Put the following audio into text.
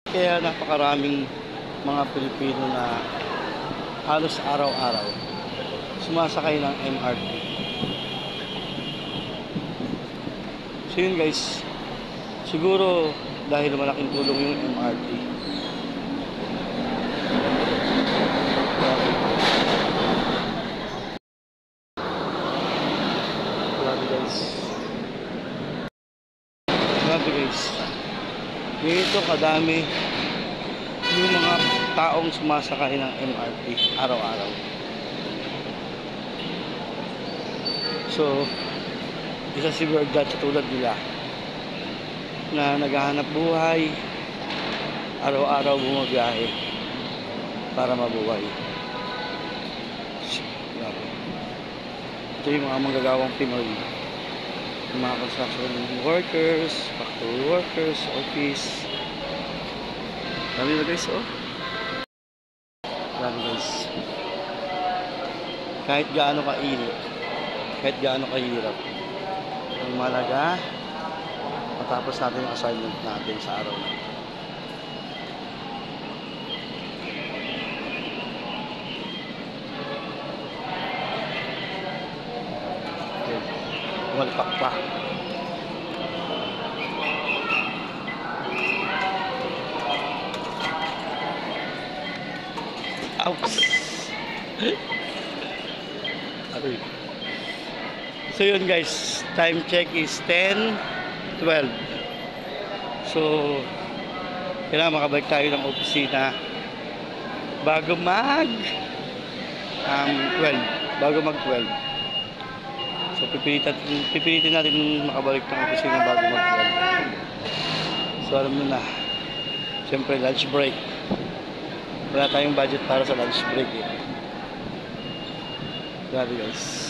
Kaya napakaraming mga Pilipino na halos araw-araw sumasakay ng MRT. So yun guys, siguro dahil malaking tulong yung MRT. Grabe guys. Grabe guys. Ganito kadami yung mga taong sumasakay ng MRT araw-araw. So, isa si Virgil sa tulad nila na naghahanap buhay, araw-araw bumabiyahe para mabuhay. Grabe. Ito yung mga manggagawang Pinoy, yung mga construction workers, factory workers, office. Grabe na guys, oh. Grabe guys. Kahit gaano kainit, kahit gaano kahirap, ang malaga matapos natin yung assignment natin sa araw na ito. Okay. Walpak pa. Ouch. Aroy. So yun guys, time check is 10:12. So kailangan makabalik tayo ng opisina bago mag 12. So pipilitin natin makabalik ng opisina bago mag 12. So alam mo na, siyempre lunch break. Wala tayong budget para sa lunch break eh. Grabe guys.